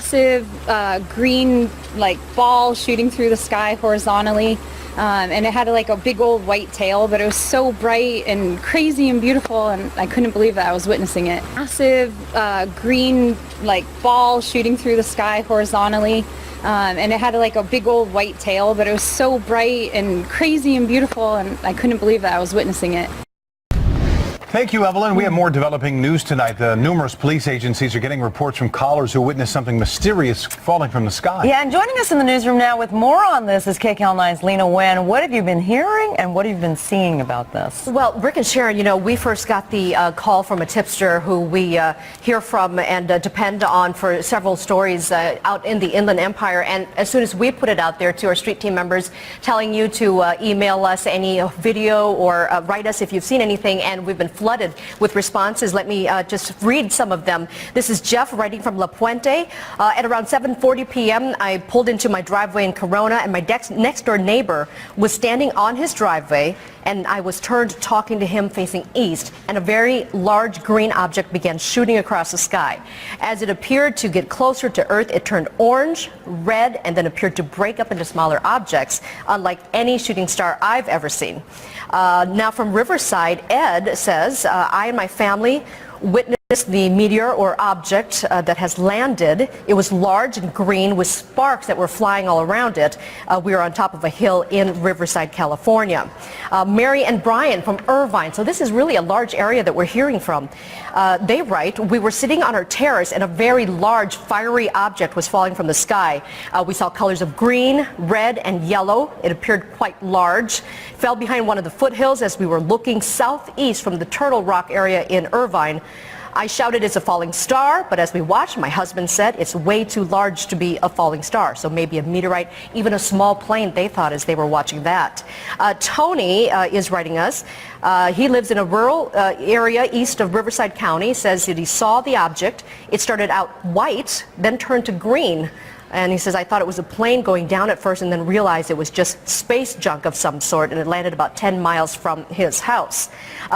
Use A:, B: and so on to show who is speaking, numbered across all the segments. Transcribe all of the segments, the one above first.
A: massive green ball shooting through the sky horizontally, and it had like a big old white tail, but it was so bright and crazy and beautiful, and I couldn't believe that I was witnessing it. Massive green ball shooting through the sky horizontally, and it had like a big old white tail, but it was so bright and crazy and beautiful, and I couldn't believe that I was witnessing it.
B: Thank you, Evelyn. We have more developing news tonight. Numerous police agencies are getting reports from callers who witnessed something mysterious falling from the sky.
C: Yeah, and joining us in the newsroom now with more on this is KCAL9's Lena Nguyen. What have you been hearing and what have you been seeing about this?
D: Well, Rick and Sharon, you know, we first got the call from a tipster who we hear from and depend on for several stories out in the Inland Empire. And as soon as we put it out there to our street team members, telling you to email us any video or write us if you've seen anything, and we've been flooded with responses. Let me just read some of them. This is Jeff writing from La Puente. At around 7:40 p.m. I pulled into my driveway in Corona, and my next door neighbor was standing on his driveway, and I was turned talking to him facing east, and a very large green object began shooting across the sky. As it appeared to get closer to Earth, it turned orange, red, and then appeared to break up into smaller objects, unlike any shooting star I've ever seen. Now from Riverside, Ed says, I and my family witnessed the meteor or object that has landed. It was large and green with sparks that were flying all around it. We are on top of a hill in Riverside, California. Mary and Brian from Irvine. So this is really a large area that we're hearing from. They write, we were sitting on our terrace and a very large fiery object was falling from the sky. We saw colors of green, red, and yellow. It appeared quite large. Fell behind one of the foothills as we were looking southeast from the Turtle Rock area in Irvine. I shouted it's a falling star, but as we watched, my husband said it's way too large to be a falling star. So maybe a meteorite, even a small plane, they thought as they were watching that. Tony is writing us. He lives in a rural area east of Riverside County, says that he saw the object. It started out white, then turned to green. And he says, I thought it was a plane going down at first and then realized it was just space junk of some sort, and it landed about 10 miles from his house.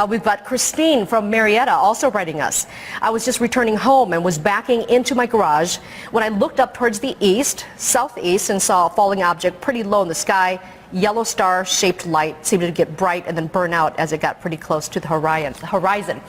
D: We've got Christine from Marietta also writing us. I was just returning home and was backing into my garage when I looked up towards the east, southeast, and saw a falling object pretty low in the sky. Yellow star-shaped light seemed to get bright and then burn out as it got pretty close to the horizon.